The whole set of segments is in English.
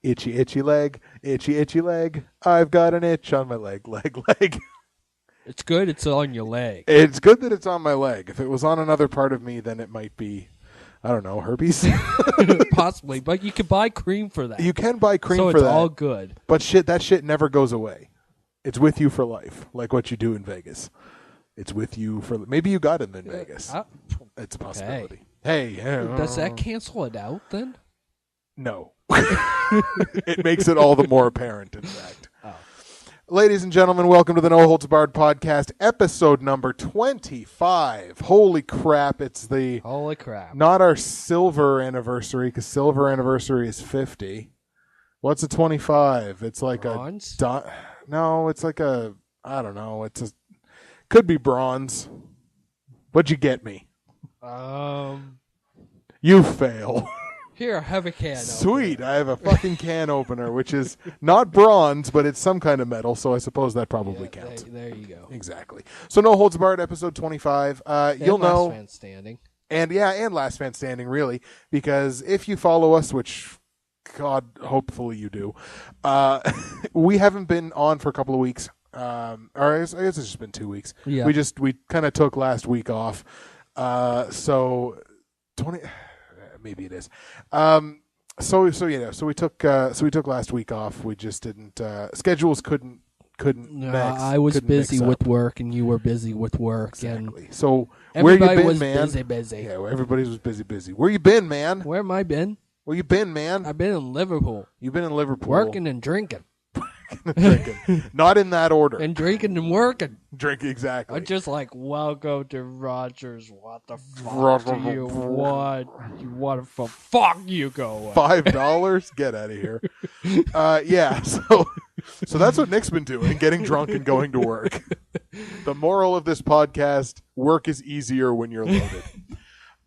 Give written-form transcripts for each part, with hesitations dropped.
Itchy, itchy leg. Itchy, itchy leg. I've got an itch on my leg. Leg. It's good it's on your leg. It's good that it's on my leg. If it was on another part of me, then it might be, I don't know, herpes? Possibly, but you can buy cream for that. You can buy cream so for it's that. all good. But that shit never goes away. It's with you for life, like what you do in Vegas. It's with you for... Maybe you got it in Vegas. It's a possibility. Hey. Does that cancel it out, then? No. It makes it all the more apparent, in fact. Oh. Ladies and gentlemen, welcome to the No Holds Barred podcast, episode number 25. Holy crap, it's the... Holy crap. Not our silver anniversary, because silver anniversary is 50. What's a 25? It's like bronze? No, it's like a... I don't know. Could be bronze. What'd you get me? You fail. Here, have a can Sweet, opener. I have a fucking can opener, which is not bronze, but it's some kind of metal, so I suppose that probably counts. There you go. Exactly. So No Holds Barred, episode 25. You'll know. Last man standing. And last man standing, really, because if you follow us, which, God, hopefully you do, we haven't been on for a couple of weeks. Or I guess it's just been 2 weeks. Yeah. We kind of took last week off. So 20... Maybe it is. So we took last week off. We just didn't. Schedules couldn't. No, mix, I was couldn't busy mix up. with work, and you were busy with work. Exactly. And so where you been, was man? busy. Yeah, everybody was busy. Where you been, man? Where have I been? Where you been, man? I've been in Liverpool. You've been in Liverpool, Working and drinking. drinking. Not in that order. And drinking and working. Drinking exactly. I'm just like, welcome to Rogers. What the fuck do you want? You want to fuck you go? $5? Get out of here. Yeah. So that's what Nick's been doing: getting drunk and going to work. The moral of this podcast: work is easier when you're loaded.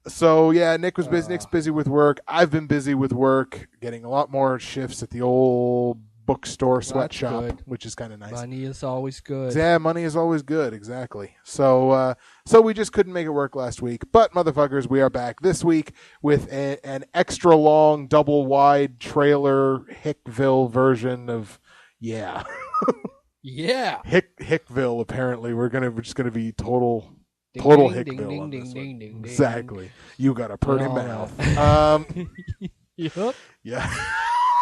So yeah, Nick was busy. Nick's busy with work. I've been busy with work, getting a lot more shifts at the old bookstore sweatshop, which is kind of nice. Money is always good. Yeah, money is always good. Exactly. So we just couldn't make it work last week. But motherfuckers, we are back this week with an extra long, double wide trailer Hickville version of yeah. Yeah. Hickville. Apparently, we're just gonna be total Ding, Hickville ding, on ding, this ding, one. ding, ding. Exactly. You got a pretty No, mouth. Yep. Yeah.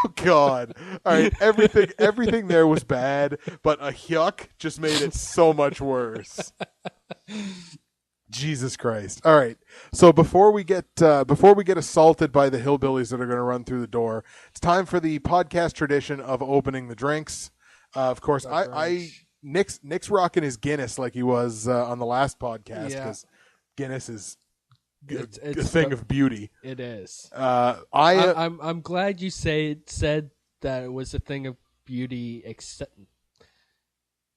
Oh, God. All right. Everything there was bad, but a yuck just made it so much worse. Jesus Christ. All right. So before we get assaulted by the hillbillies that are going to run through the door, it's time for the podcast tradition of opening the drinks. Of course, Nick's rocking his Guinness like he was on the last podcast because Guinness is it's a thing of beauty. It is. I'm glad you said that it was a thing of beauty, except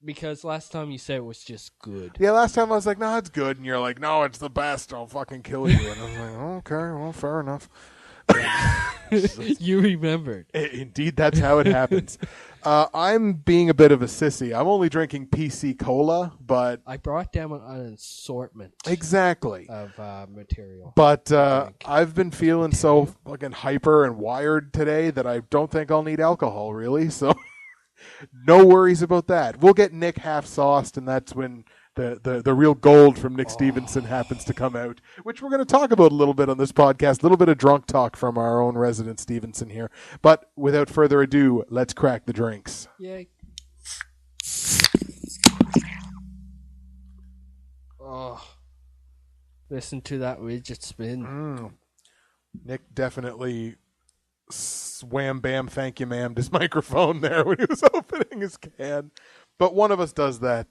because last time you said it was just good. Yeah, last time I was like, no, it's good, and you're like, no, it's the best. I'll fucking kill you. And I was like, okay, well, fair enough. You remembered. Indeed, that's how it happens. I'm being a bit of a sissy. I'm only drinking PC Cola, but I brought down an assortment exactly of material. But I've been feeling so fucking hyper and wired today that I don't think I'll need alcohol, really. So no worries about that. We'll get Nick half sauced, and that's when the real gold from Nick Stevenson happens to come out, which we're going to talk about a little bit on this podcast, a little bit of drunk talk from our own resident Stevenson here. But without further ado, let's crack the drinks. Yay. Oh, listen to that widget spin. Nick definitely wham bam thank you ma'am his microphone there when he was opening his can. But one of us does that.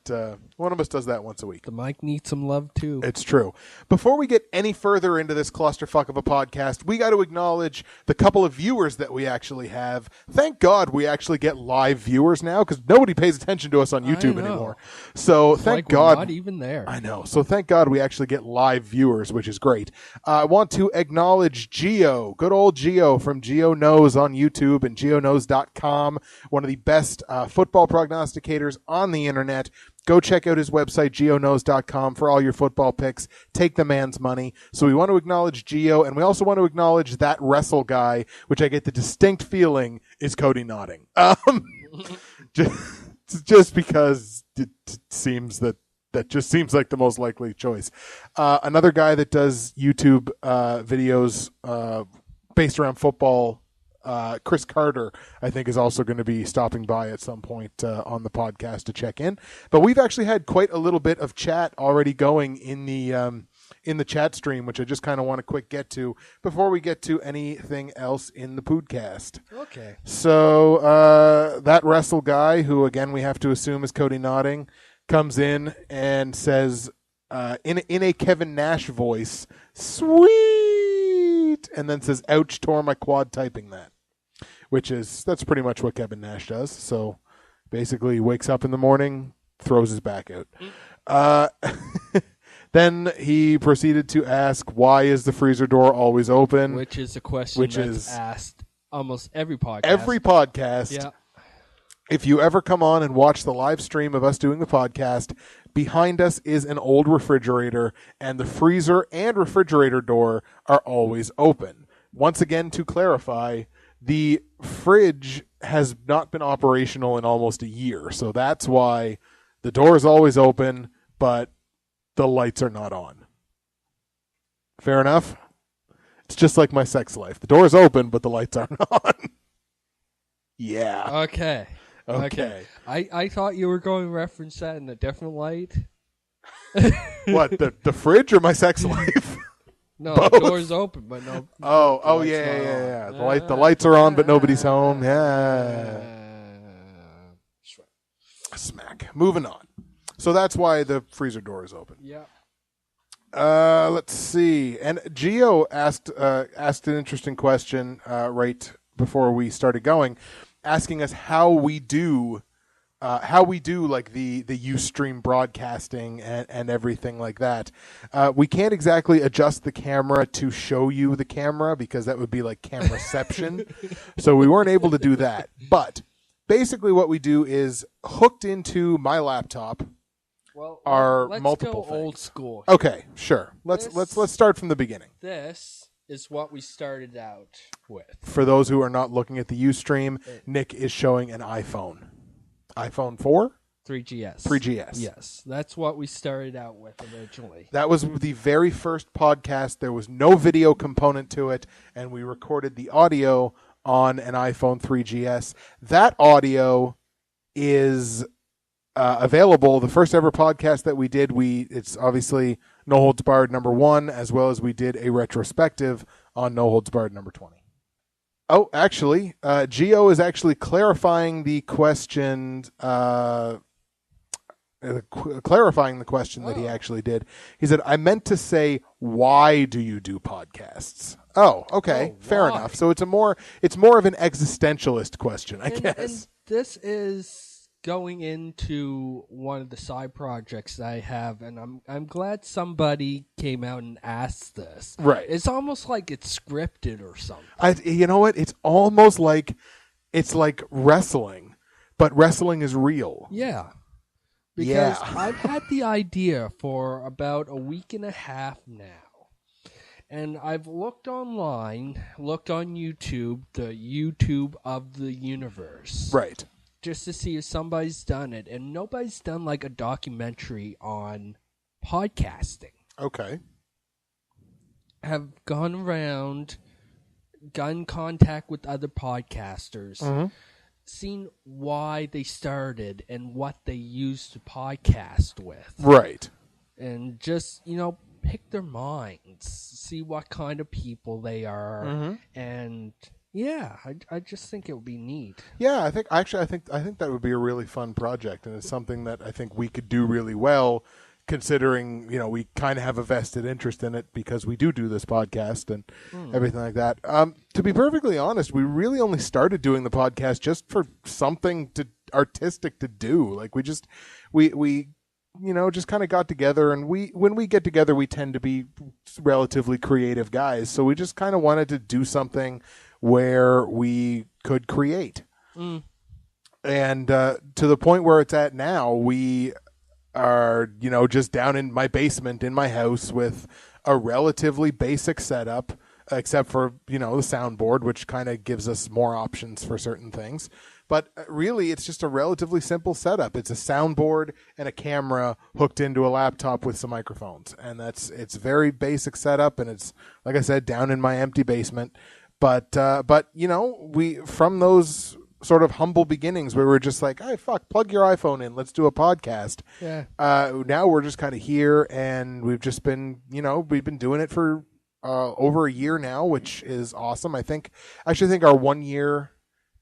Once a week. The mic needs some love too. It's true. Before we get any further into this clusterfuck of a podcast, we got to acknowledge the couple of viewers that we actually have. Thank God we actually get live viewers now, because nobody pays attention to us on YouTube anymore. So thank God. We're not even there. I know. So thank God we actually get live viewers, which is great. I want to acknowledge Geo, good old Geo from Geo Knows on YouTube and geoknows.com, one of the best football prognosticators on the internet. Go check out his website, geoknows.com, for all your football picks. Take the man's money. So we want to acknowledge Geo, and we also want to acknowledge that wrestle guy, which I get the distinct feeling is Cody Notting. Just because it seems that just seems like the most likely choice. Another guy that does YouTube videos based around football, Chris Carter, I think, is also going to be stopping by at some point on the podcast to check in. But we've actually had quite a little bit of chat already going in the chat stream, which I just kind of want to quick get to before we get to anything else in the podcast. Okay. So that wrestle guy, who again we have to assume is Cody Notting, comes in and says in a Kevin Nash voice, "Sweet," and then says, "Ouch, tore my quad typing that." That's pretty much what Kevin Nash does. So basically, he wakes up in the morning, throws his back out. Then he proceeded to ask, "Why is the freezer door always open?" Which is a question that's asked almost every podcast. Every podcast. Yeah. If you ever come on and watch the live stream of us doing the podcast, behind us is an old refrigerator, and the freezer and refrigerator door are always open. Once again, to clarify, the fridge has not been operational in almost a year, so that's why the door is always open, but the lights are not on. Fair enough? It's just like my sex life. The door is open, but the lights aren't on. Yeah. Okay. I thought you were going to reference that in a different light. What, the fridge or my sex life? No, Both. the door's open, but no. Oh, yeah. The lights are on, but nobody's home. Yeah. Smack. Moving on. So that's why the freezer door is open. Yeah. Let's see. And Gio asked an interesting question right before we started going, asking us how we do like the Ustream broadcasting and everything like that. We can't exactly adjust the camera to show you the camera because that would be like cameraception. So we weren't able to do that. But basically what we do is hooked into my laptop are multiple things. Old school. Okay, sure. Let's start from the beginning. This is what we started out with. For those who are not looking at the Ustream, Nick is showing an iPhone 4? 3GS. 3GS. Yes, that's what we started out with originally. That was the very first podcast. There was no video component to it, and we recorded the audio on an iPhone 3GS. That audio is available. The first ever podcast that we did, it's obviously No Holds Barred #1, as well as we did a retrospective on No Holds Barred #20. Oh, actually, Gio is actually clarifying the question. Clarifying the question that he actually did. He said, "I meant to say, why do you do podcasts?" Oh, okay, fair enough. So it's more of an existentialist question, I guess. And this is going into one of the side projects that I have, and I'm glad somebody came out and asked this. Right. It's almost like it's scripted or something. You know what? It's almost like it's like wrestling, but wrestling is real. Yeah. Because I've had the idea for about a week and a half now. And I've looked online, looked on YouTube, the YouTube of the universe. Right. Just to see if somebody's done it. And nobody's done like a documentary on podcasting. Okay. Have gone around, gotten in contact with other podcasters, seen why they started and what they used to podcast with. Right. And just, pick their minds, see what kind of people they are, and yeah, I just think it would be neat. Yeah, I think that would be a really fun project, and it's something that I think we could do really well, considering we kind of have a vested interest in it because we do this podcast and everything like that. To be perfectly honest, we really only started doing the podcast just for something artistic to do. Like we just kind of got together, and when we get together, we tend to be relatively creative guys. So we just kind of wanted to do something where we could create. And to the point where it's at now, we are, just down in my basement in my house with a relatively basic setup, except for, the soundboard, which kind of gives us more options for certain things. But really, it's just a relatively simple setup. It's a soundboard and a camera hooked into a laptop with some microphones. And it's very basic setup, and it's, like I said, down in my empty basement. But we, from those sort of humble beginnings where we're just like, hey, plug your iPhone in, let's do a podcast. Yeah. Now we're just kind of here, and we've just been, we've been doing it for over a year now, which is awesome. I actually think our 1 year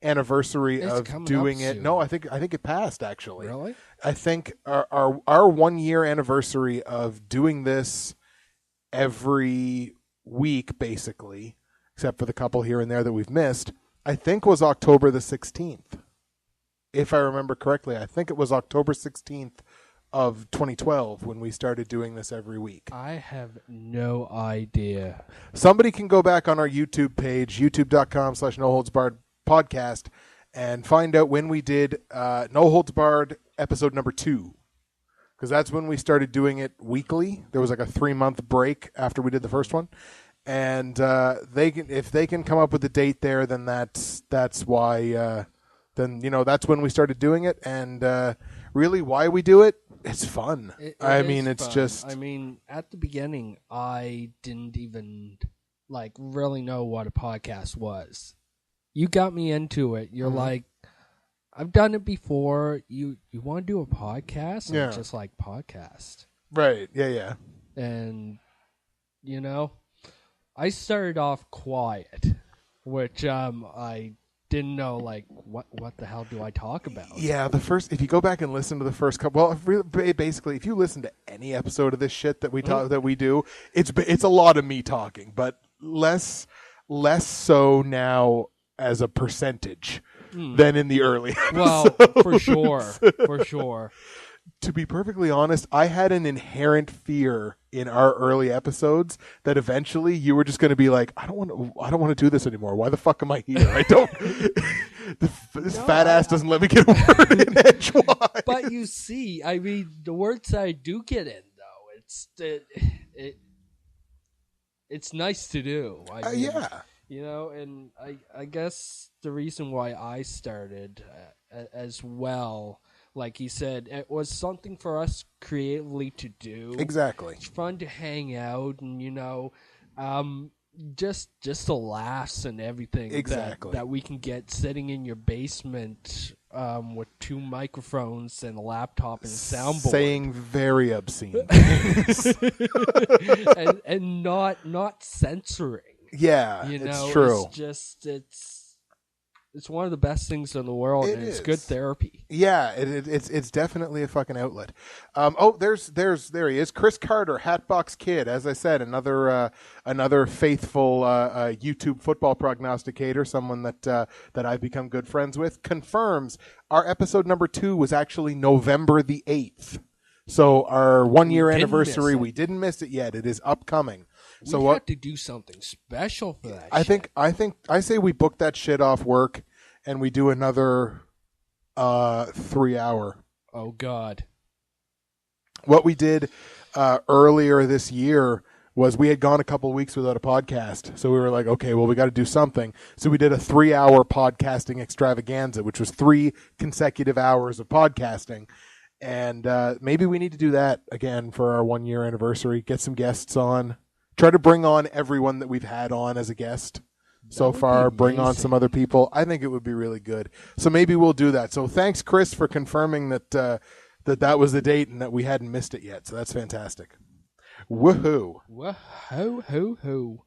anniversary of doing it. No, I think it passed, actually. Really? I think our 1 year anniversary of doing this every week, basically, except for the couple here and there that we've missed, I think was October the 16th. If I remember correctly, I think it was October 16th of 2012 when we started doing this every week. I have no idea. Somebody can go back on our YouTube page, youtube.com/noholdsbarred podcast, and find out when we did No Holds Barred episode number 2, because that's when we started doing it weekly. There was like a 3-month break after we did the first one, and if they can come up with a date there, then that's why. Then that's when we started doing it, and really why we do it. It's fun. It's fun. Just. I mean, at the beginning, I didn't even really know what a podcast was. You got me into it. You're like, I've done it before. You want to do a podcast? Yeah. Just like podcast. Right. Yeah. And, I started off quiet, which I didn't know, what the hell do I talk about? Yeah, if you go back and listen to the first couple, basically, if you listen to any episode of this shit that we do, it's a lot of me talking, but less so now as a percentage than in the early episodes. Well, for sure. To be perfectly honest, I had an inherent fear in our early episodes that eventually you were just going to be like, I don't want to do this anymore. Why the fuck am I here? I don't. This fat ass doesn't let me get a word in edgewise. But you see, I mean, the words I do get in, though, it's nice to do. Yeah. And I guess the reason why I started as well, like he said, it was something for us creatively to do. Exactly. It's fun to hang out and, just the laughs and everything. Exactly. That we can get sitting in your basement with 2 microphones and a laptop and a soundboard. Saying very obscene things. and not censoring. Yeah, it's true. It's one of the best things in the world, and it's good therapy. Yeah, it's definitely a fucking outlet. There he is, Chris Carter, Hatbox Kid. As I said, another faithful YouTube football prognosticator, someone that I've become good friends with, confirms our episode number 2 was actually November the 8th. So our 1 year anniversary, we didn't miss it yet. It is upcoming. So we have to do something special for that. I say we book that shit off work, and we do another 3 hour. Oh God! What we did earlier this year was we had gone a couple of weeks without a podcast, so we were like, okay, well, we got to do something. So we did a 3 hour podcasting extravaganza, which was 3 consecutive hours of podcasting. And maybe we need to do that again for our 1 year anniversary. Get some guests on. Try to bring on everyone that we've had on as a guest so far. Bring on some other people. I think it would be really good. So maybe we'll do that. So thanks, Chris, for confirming that that was the date and that we hadn't missed it yet. So that's fantastic. Woohoo! Woohoo!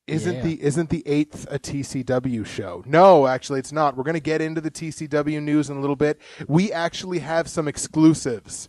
Isn't the 8th a TCW show? No, actually, it's not. We're going to get into the TCW news in a little bit. We actually have some exclusives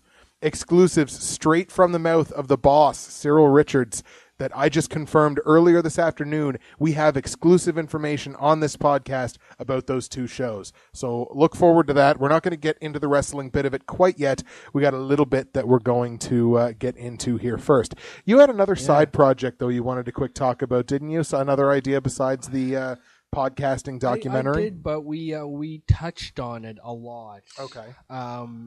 straight from the mouth of the boss, Cyril Richards, that I just confirmed earlier this afternoon. We have exclusive information on this podcast about those 2 shows. So look forward to that. We're not going to get into the wrestling bit of it quite yet. We got a little bit that we're going to get into here first. You had another side project, though, you wanted to quick talk about, didn't you? So another idea besides the podcasting documentary? I did, but we touched on it a lot. Okay.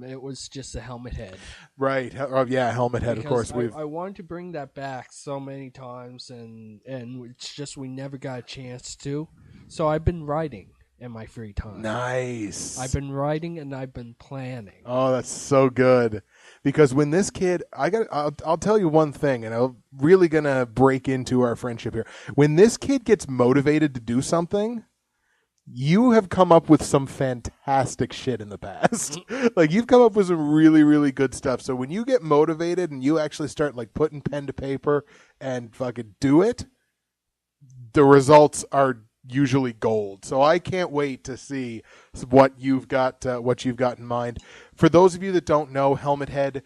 It was just a helmet head. Right. Oh, yeah, helmet head, Because of course. I wanted to bring that back so many times, and it's just we never got a chance to. So I've been writing in my free time. Nice. I've been writing and I've been planning. Oh, that's so good. Because when this kid, I'll tell you one thing, and I'm really gonna break into our friendship here. When this kid gets motivated to do something, you have come up with some fantastic shit in the past. Like, you've come up with some really, really good stuff. So when you get motivated and you actually start like putting pen to paper and fucking do it, the results are usually gold. So I can't wait to see what you've got in mind. For those of you that don't know, Helmet Head,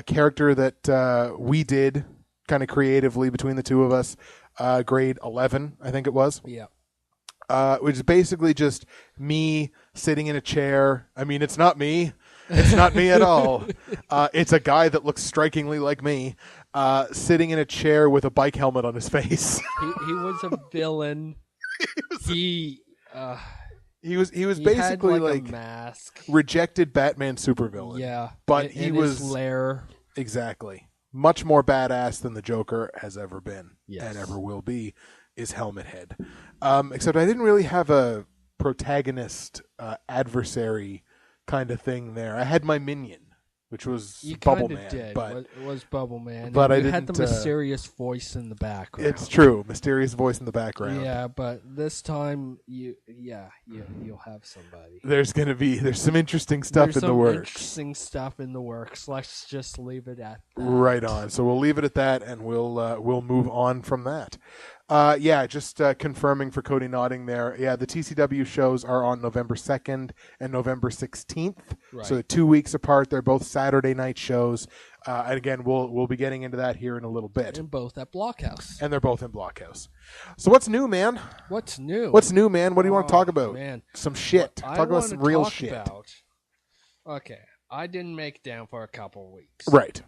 character that we did kind of creatively between the two of us, grade 11, I think it was. Yeah. Which is basically just me sitting in a chair. I mean, it's not me. It's not me at all. It's a guy that looks strikingly like me, sitting in a chair with a bike helmet on his face. He was a villain. He was basically had like a mask. Rejected Batman supervillain. Yeah, but in he was his lair. Exactly much more badass than the Joker has ever been and ever will be. Is Helmet Head. Except I didn't really have a protagonist adversary kind of thing there. I had my minion, which was Bubble Man. Did. But it was Bubble Man. But you had the mysterious voice in the background. It's true, mysterious voice in the background. Yeah, but this time you'll have somebody. There's some interesting stuff in the works. Interesting stuff in the works. Let's just leave it at that. Right on. So we'll leave it at that, and we'll move on from that. Just confirming for Cody nodding there. Yeah, the TCW shows are on November 2nd and November 16th. Right. So 2 weeks apart. They're both Saturday night shows. And again, we'll be getting into that here in a little bit. And both at Blockhouse. And they're both in Blockhouse. So what's new, man? What's new? What's new, man? What do you want to talk about? Man. Some shit. Talk about some real shit. Okay, I didn't make it down for a couple of weeks. Right.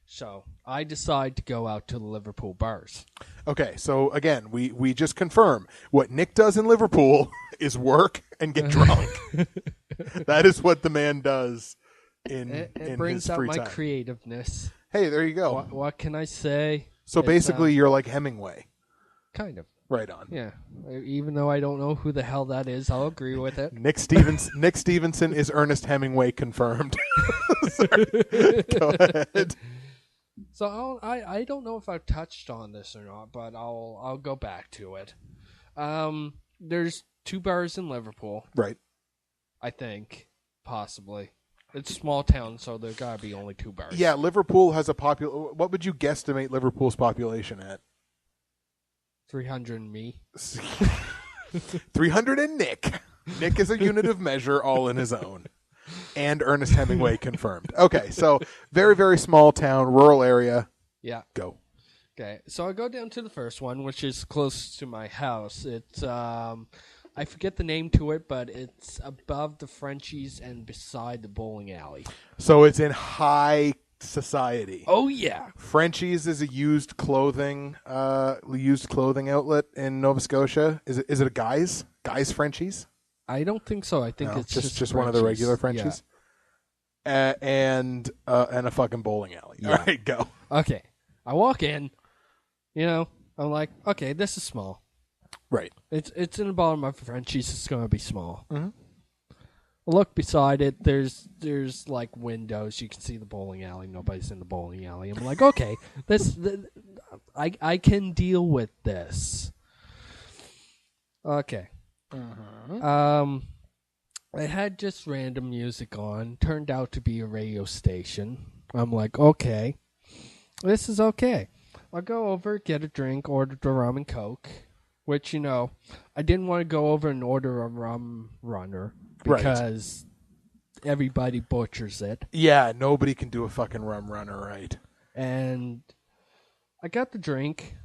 So I decide to go out to the Liverpool bars. Okay, so again, we just confirm what Nick does in Liverpool is work and get drunk. That is what the man does in brings his out free my time. Creativeness. Hey, there you go. What can I say? So basically, you're like Hemingway. Kind of. Right on. Yeah. Even though I don't know who the hell that is, I'll agree with it. Nick Stevenson is Ernest Hemingway confirmed. Go ahead. So I don't know if I've touched on this or not, but I'll go back to it. There's 2 bars in Liverpool. Right. I think, possibly. It's a small town, so there gotta be only 2 bars. Yeah, Liverpool has a what would you guesstimate Liverpool's population at? 300 and me. 300 and Nick. Nick is a unit of measure all in his own. And Ernest Hemingway confirmed. Okay, so very, very small town, rural area. Yeah. Go. Okay, so I go down to the first one, which is close to my house. It's, I forget the name to it, but it's above the Frenchies and beside the bowling alley. So it's in high society. Oh, yeah. Frenchies is a used clothing outlet in Nova Scotia. Is it a Guys Frenchies? I don't think so. I think it's just one of the regular Frenchies. Yeah. And a fucking bowling alley. Yeah. All right, go. Okay. I walk in, I'm like, okay, this is small. Right. It's in the bottom of Frenchies. It's going to be small. Mm-hmm. Look beside it. There's like windows. You can see the bowling alley. Nobody's in the bowling alley. I'm like, okay, I can deal with this. Okay. Mm-hmm. It had just random music on. Turned out to be a radio station. I'm like, okay, this is okay. I'll go over, get a drink, order the rum and coke. Which, I didn't want to go over and order a rum runner because everybody butchers it. Yeah, nobody can do a fucking rum runner right. And I got the drink,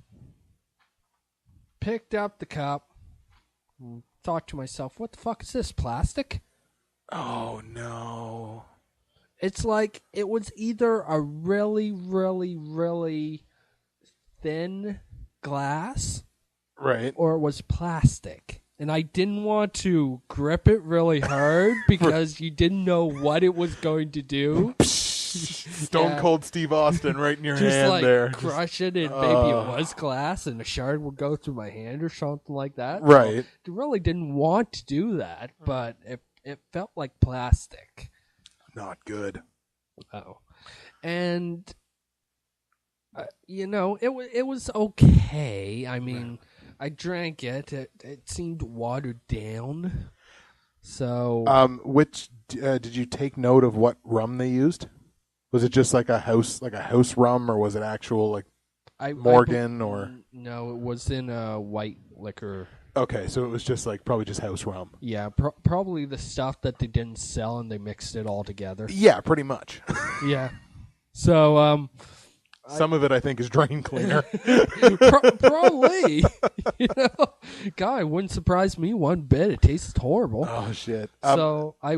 picked up the cup, thought to myself, what the fuck is this, plastic? Oh, no. It's like it was either a really, really, really thin glass, right, or it was plastic. And I didn't want to grip it really hard because you didn't know what it was going to do. Stone Cold Steve Austin right in your Just hand like there. Crush it, and maybe it was glass and a shard would go through my hand or something like that. Right. So I really didn't want to do that, but it felt like plastic. Not good. Oh. And, it was okay. I mean, I drank it. It seemed watered down. So, which did you take note of what rum they used? Was it just like a house rum, or was it actual Morgan or? No, it was in a white liquor. Okay, so it was just probably just house rum. Yeah, probably the stuff that they didn't sell and they mixed it all together. Yeah, pretty much. Yeah. So, some of it I think is drain cleaner. Probably. God, it wouldn't surprise me one bit. It tastes horrible. Oh shit! So I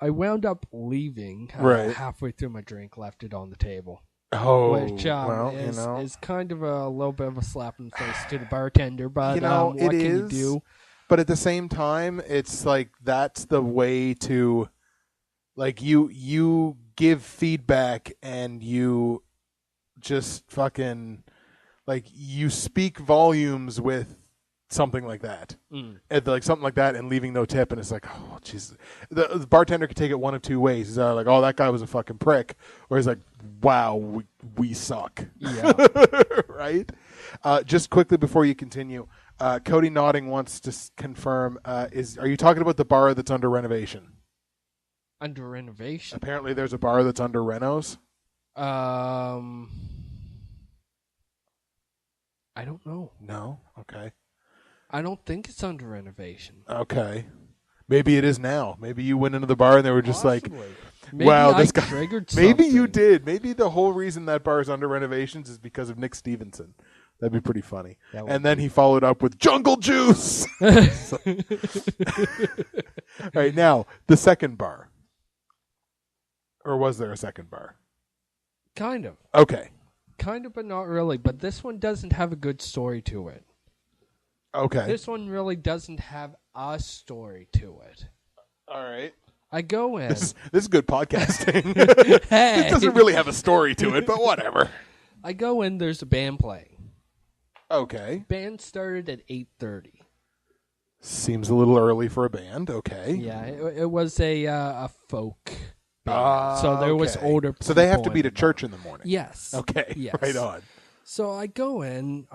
wound up leaving halfway through my drink, left it on the table. Oh, which is kind of a little bit of a slap in the face to the bartender, but what it can is. you do? But at the same time, it's that's the way to, you give feedback and you just fucking you speak volumes with something like that, and something like that, and leaving no tip, and it's oh Jesus, the bartender could take it one of two ways. He's either oh, that guy was a fucking prick, or he's wow, we suck. Yeah. Right. Just quickly before you continue, Cody Nodding wants to confirm: are you talking about the bar that's under renovation? Under renovation. Apparently, there's a bar that's under renos. I don't know. No. Okay. I don't think it's under renovation. Okay. Maybe it is now. Maybe you went into the bar and they were just Possibly. wow, maybe this guy. Triggered Maybe something. you did. Maybe the whole reason that bar is under renovations is because of Nick Stevenson. That'd be pretty funny. And then he followed up with Jungle Juice. All right, now, the second bar. Or was there a second bar? Kind of. Okay. Kind of, but not really. But this one doesn't have a good story to it. Okay. This one really doesn't have a story to it. All right. I go in. This is good podcasting. Hey. This doesn't really have a story to it, but whatever. I go in. There's a band playing. Okay. Band started at 8:30. Seems a little early for a band. Okay. Yeah, it was a folk band. So there was older people. So they have to be to church in the morning. Yes. Okay. Yes. Right on. So I go in.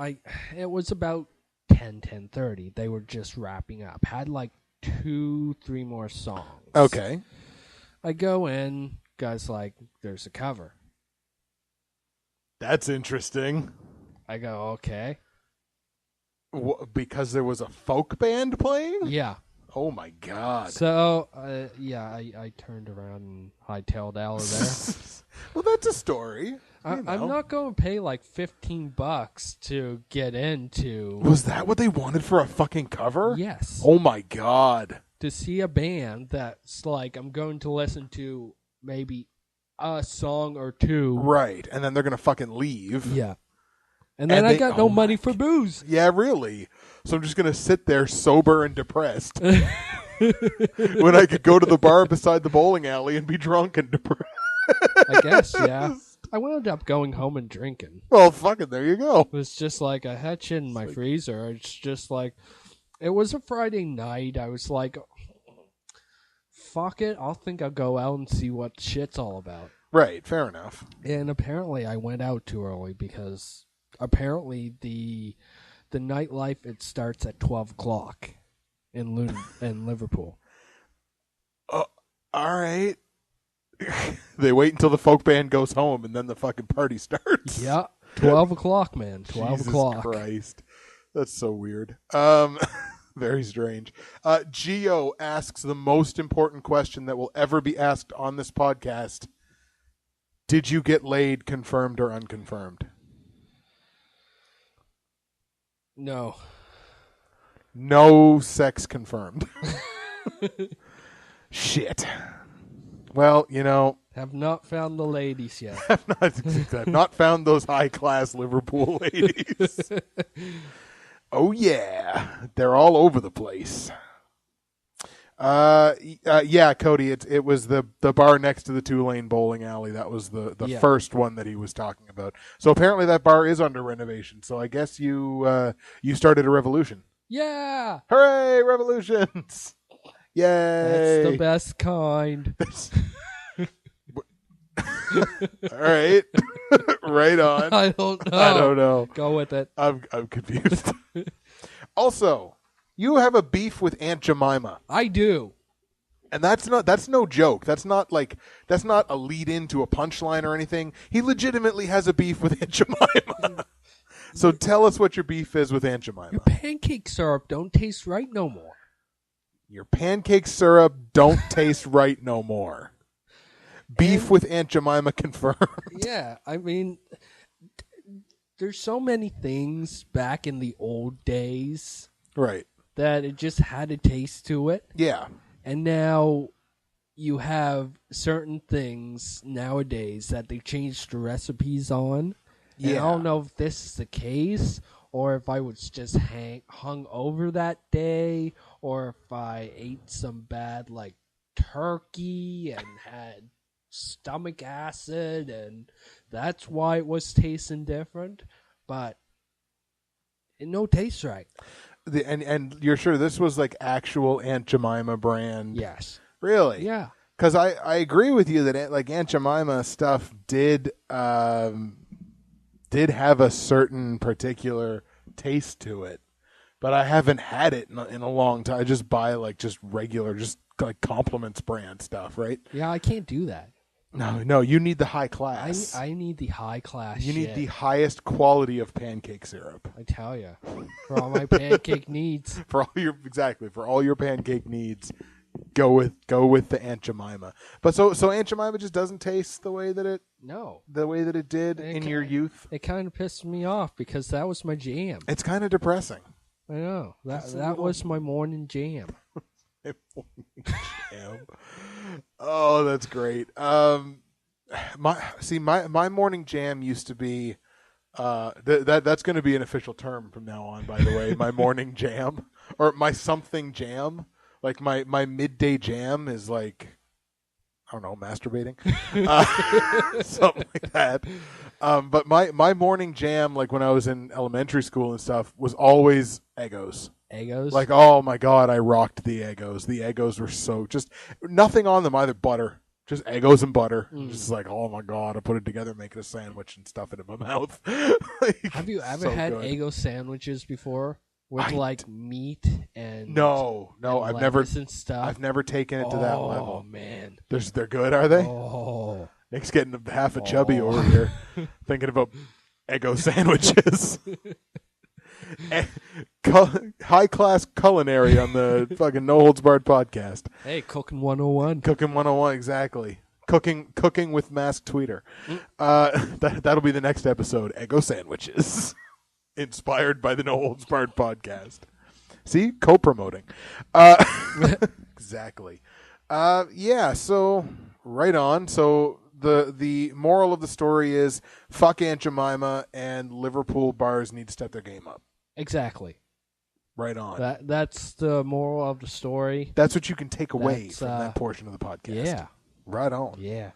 It was about 10:30. They were just wrapping up. Had 2-3 more songs. Okay. I go in. Guys there's a cover. That's interesting. I go, okay. Because there was a folk band playing? Yeah. Oh my God. So, I turned around and hightailed out of there. Well, that's a story. I'm not going to pay $15 to get into. Was that what they wanted for a fucking cover? Yes. Oh my God. To see a band that's I'm going to listen to maybe a song or two. Right. And then they're going to fucking leave. Yeah. And then I got no money for booze. Yeah, really. So I'm just going to sit there sober and depressed. When I could go to the bar beside the bowling alley and be drunk and depressed. I guess, yeah. I wound up going home and drinking. Well, fucking there you go. It was just I had shit in my freezer. It's just it was a Friday night. I was fuck it. I'll go out and see what shit's all about. Right, fair enough. And apparently I went out too early because apparently the nightlife, it starts at 12 o'clock in Liverpool. All right. They wait until the folk band goes home and then the fucking party starts. Yeah, 12 o'clock, man. 12 o'clock. Jesus Christ. That's so weird. Very strange. Gio asks the most important question that will ever be asked on this podcast. Did you get laid, confirmed or unconfirmed? No. No sex confirmed. Shit. Well, have not found the ladies yet. I've not found those high-class Liverpool ladies. Oh yeah, they're all over the place. Yeah, Cody. It was the bar next to the 2-lane bowling alley. That was the first one that he was talking about. So apparently that bar is under renovation. So I guess you started a revolution. Yeah! Hooray, revolutions! Yay! That's the best kind. All right, right on. I don't know. Go with it. I'm confused. Also, you have a beef with Aunt Jemima. I do. And that's no joke. That's not a lead into a punchline or anything. He legitimately has a beef with Aunt Jemima. So tell us what your beef is with Aunt Jemima. Your pancake syrup don't taste right no more. Your pancake syrup don't taste right no more. Beef with Aunt Jemima confirmed. Yeah, I mean, there's so many things back in the old days. Right. That it just had a taste to it. Yeah. And now you have certain things nowadays that they changed the recipes on. Yeah. And I don't know if this is the case or if I was just hung over that day or if I ate some bad like turkey and had stomach acid and that's why it was tasting different. But it no tastes right. And you're sure this was like actual Aunt Jemima brand? Yes. Really? Yeah. Because I agree with you that like Aunt Jemima stuff did have a certain particular taste to it, but I haven't had it in a long time. I just buy like just regular, just like Compliments brand stuff, right? Yeah, I can't do that. No, you need the high class. I need the high class. You need the highest quality of pancake syrup. I tell you, for all my pancake needs. For all your pancake needs, go with the Aunt Jemima. But so Aunt Jemima just doesn't taste the way that it did in your youth. It kind of pissed me off because that was my jam. It's kind of depressing. I know that was my morning jam. Oh, that's great. My morning jam used to be that's going to be an official term from now on, by the way. My morning jam or my something jam. Like my midday jam is like, I don't know, masturbating. Something like that. But my morning jam, like when I was in elementary school and stuff, was always Eggos. Eggos? Like, oh my God, I rocked the Eggos. The Eggos were so just nothing on them, either butter. Just Eggos and butter. Just like, oh my God, I put it together, make it a sandwich and stuff it in my mouth. Like, have you ever had Eggo sandwiches before? With like meat and I've never and stuff. I've never taken it to that level. Oh man, they're good, are they? Oh, Nick's getting half a chubby over here, thinking about Eggo sandwiches. High class culinary on the fucking No Holds Barred podcast. Hey, cooking 101. Cooking 101, exactly. Cooking with masked tweeter. That'll be the next episode. Eggo sandwiches. Inspired by the No Holds Barred podcast. See? Co-promoting. Exactly. Yeah, so right on. So the moral of the story is fuck Aunt Jemima and Liverpool bars need to step their game up. Exactly. Right on. That's the moral of the story. That's what you can take away from that portion of the podcast. Yeah. Right on. Yeah.